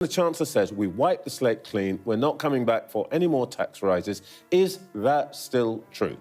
The Chancellor says we wiped the slate clean, we're not coming back for any more tax rises. Is that still true?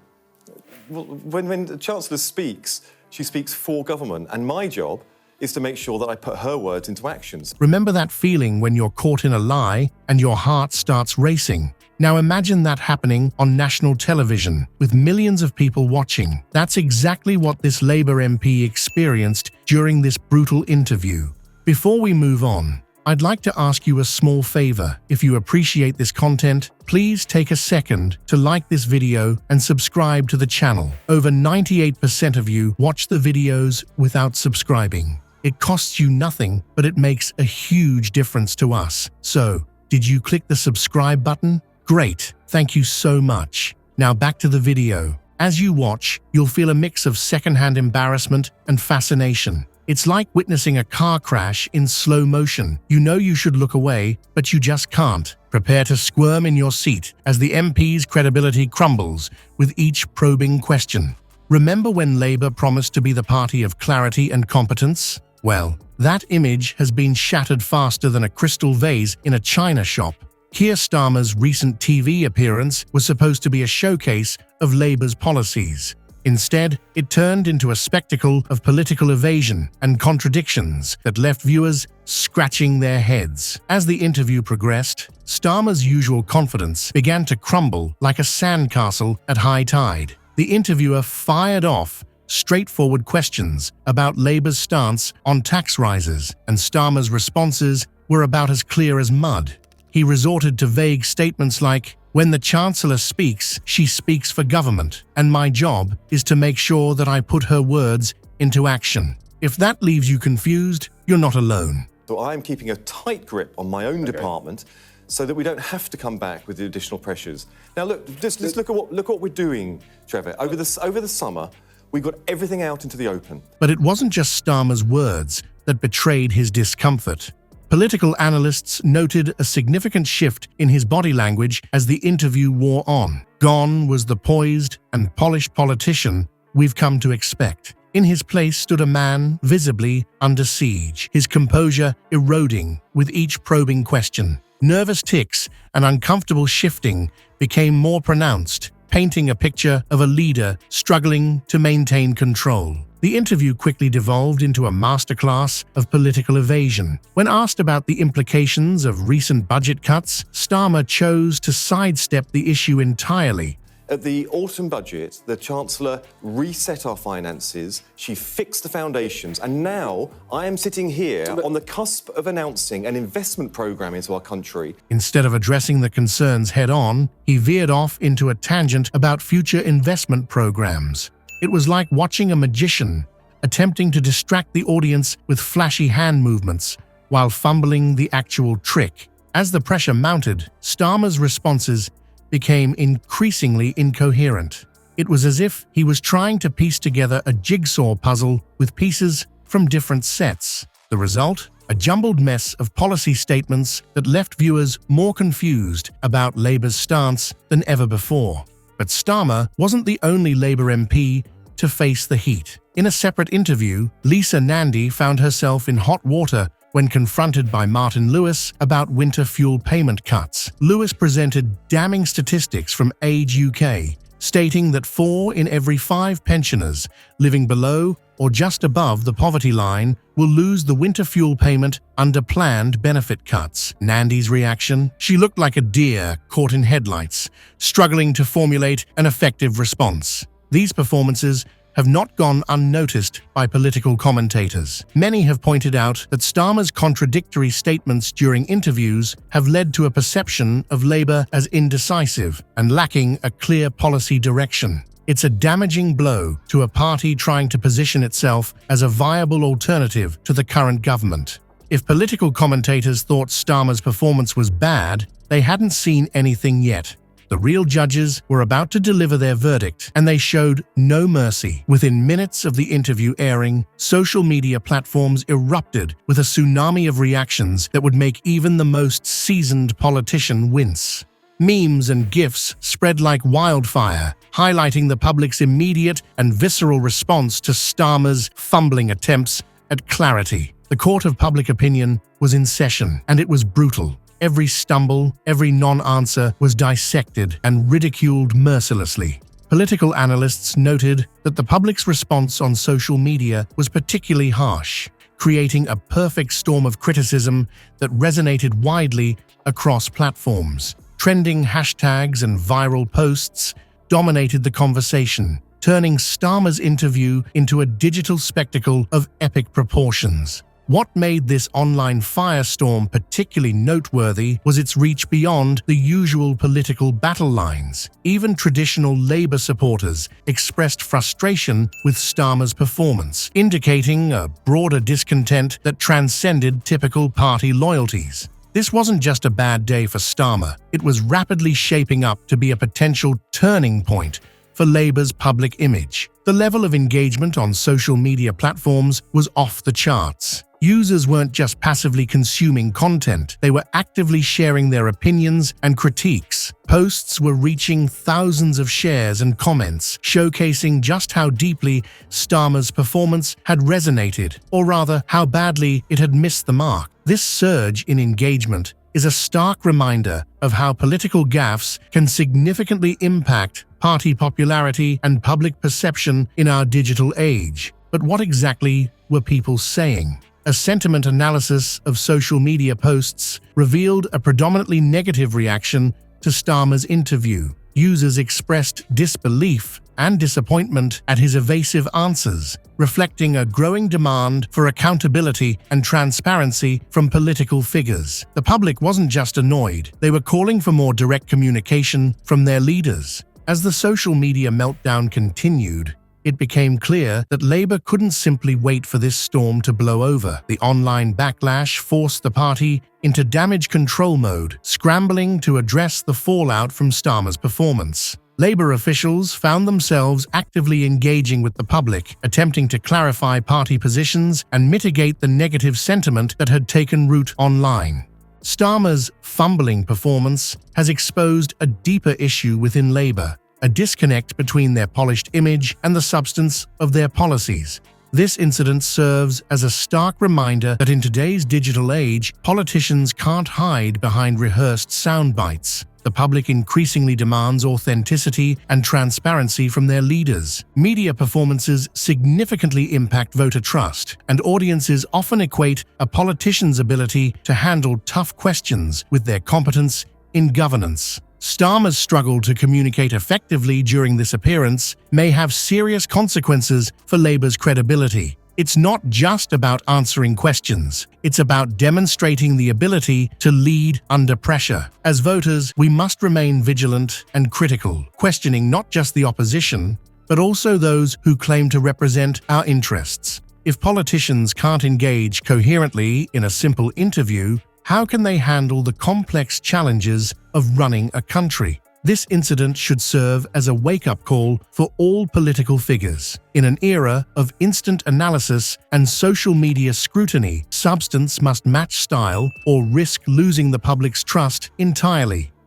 Well, when the Chancellor speaks, she speaks for government, and my job is to make sure that I put her words into actions. Remember that feeling when you're caught in a lie and your heart starts racing? Now imagine that happening on national television with millions of people watching. That's exactly what this Labour MP experienced during this brutal interview. Before we move on, I'd like to ask you a small favor. If you appreciate this content, please take a second to like this video and subscribe to the channel. Over 98% of you watch the videos without subscribing. It costs you nothing, but it makes a huge difference to us. So, did you click the subscribe button? Great, thank you so much. Now back to the video. As you watch, you'll feel a mix of secondhand embarrassment and fascination. It's like witnessing a car crash in slow motion. You know you should look away, but you just can't. Prepare to squirm in your seat as the MP's credibility crumbles with each probing question. Remember when Labour promised to be the party of clarity and competence? Well, that image has been shattered faster than a crystal vase in a china shop. Keir Starmer's recent TV appearance was supposed to be a showcase of Labour's policies. Instead, it turned into a spectacle of political evasion and contradictions that left viewers scratching their heads. As the interview progressed, Starmer's usual confidence began to crumble like a sandcastle at high tide. The interviewer fired off straightforward questions about Labour's stance on tax rises, and Starmer's responses were about as clear as mud. He resorted to vague statements like, "When the Chancellor speaks, she speaks for government, and my job is to make sure that I put her words into action." If that leaves you confused, you're not alone. So I'm keeping a tight grip on my own department so that we don't have to come back with the additional pressures. Now look, just look at what we're doing, Trevor. Over the summer, we got everything out into the open. But it wasn't just Starmer's words that betrayed his discomfort. Political analysts noted a significant shift in his body language as the interview wore on. Gone was the poised and polished politician we've come to expect. In his place stood a man visibly under siege, his composure eroding with each probing question. Nervous tics and uncomfortable shifting became more pronounced, painting a picture of a leader struggling to maintain control. The interview quickly devolved into a masterclass of political evasion. When asked about the implications of recent budget cuts, Starmer chose to sidestep the issue entirely. At the autumn budget, the Chancellor reset our finances, she fixed the foundations, and now I am sitting here on the cusp of announcing an investment programme into our country. Instead of addressing the concerns head-on, he veered off into a tangent about future investment programs. It was like watching a magician attempting to distract the audience with flashy hand movements while fumbling the actual trick. As the pressure mounted, Starmer's responses became increasingly incoherent. It was as if he was trying to piece together a jigsaw puzzle with pieces from different sets. The result? A jumbled mess of policy statements that left viewers more confused about Labour's stance than ever before. But Starmer wasn't the only Labour MP to face the heat. In a separate interview, Lisa Nandy found herself in hot water when confronted by Martin Lewis about winter fuel payment cuts. Lewis presented damning statistics from Age UK, stating that 4 in every 5 pensioners living below or just above the poverty line will lose the winter fuel payment under planned benefit cuts. Nandy's reaction? She looked like a deer caught in headlights, struggling to formulate an effective response. These performances have not gone unnoticed by political commentators. Many have pointed out that Starmer's contradictory statements during interviews have led to a perception of Labour as indecisive and lacking a clear policy direction. It's a damaging blow to a party trying to position itself as a viable alternative to the current government. If political commentators thought Starmer's performance was bad, they hadn't seen anything yet. The real judges were about to deliver their verdict, and they showed no mercy. Within minutes of the interview airing, social media platforms erupted with a tsunami of reactions that would make even the most seasoned politician wince. Memes and GIFs spread like wildfire, highlighting the public's immediate and visceral response to Starmer's fumbling attempts at clarity. The court of public opinion was in session, and it was brutal. Every stumble, every non-answer was dissected and ridiculed mercilessly. Political analysts noted that the public's response on social media was particularly harsh, creating a perfect storm of criticism that resonated widely across platforms. Trending hashtags and viral posts dominated the conversation, turning Starmer's interview into a digital spectacle of epic proportions. What made this online firestorm particularly noteworthy was its reach beyond the usual political battle lines. Even traditional Labour supporters expressed frustration with Starmer's performance, indicating a broader discontent that transcended typical party loyalties. This wasn't just a bad day for Starmer, it was rapidly shaping up to be a potential turning point for Labour's public image. The level of engagement on social media platforms was off the charts. Users weren't just passively consuming content, they were actively sharing their opinions and critiques. Posts were reaching thousands of shares and comments, showcasing just how deeply Starmer's performance had resonated, or rather, how badly it had missed the mark. This surge in engagement is a stark reminder of how political gaffes can significantly impact party popularity and public perception in our digital age. But what exactly were people saying? A sentiment analysis of social media posts revealed a predominantly negative reaction to Starmer's interview. Users expressed disbelief and disappointment at his evasive answers, reflecting a growing demand for accountability and transparency from political figures. The public wasn't just annoyed, they were calling for more direct communication from their leaders. As the social media meltdown continued, it became clear that Labour couldn't simply wait for this storm to blow over. The online backlash forced the party into damage control mode, scrambling to address the fallout from Starmer's performance. Labour officials found themselves actively engaging with the public, attempting to clarify party positions and mitigate the negative sentiment that had taken root online. Starmer's fumbling performance has exposed a deeper issue within Labour, a disconnect between their polished image and the substance of their policies. This incident serves as a stark reminder that in today's digital age, politicians can't hide behind rehearsed sound bites. The public increasingly demands authenticity and transparency from their leaders. Media performances significantly impact voter trust, and audiences often equate a politician's ability to handle tough questions with their competence in governance. Starmer's struggle to communicate effectively during this appearance may have serious consequences for Labour's credibility. It's not just about answering questions, it's about demonstrating the ability to lead under pressure. As voters, we must remain vigilant and critical, questioning not just the opposition, but also those who claim to represent our interests. If politicians can't engage coherently in a simple interview, how can they handle the complex challenges of running a country? This incident should serve as a wake-up call for all political figures. In an era of instant analysis and social media scrutiny, substance must match style or risk losing the public's trust entirely.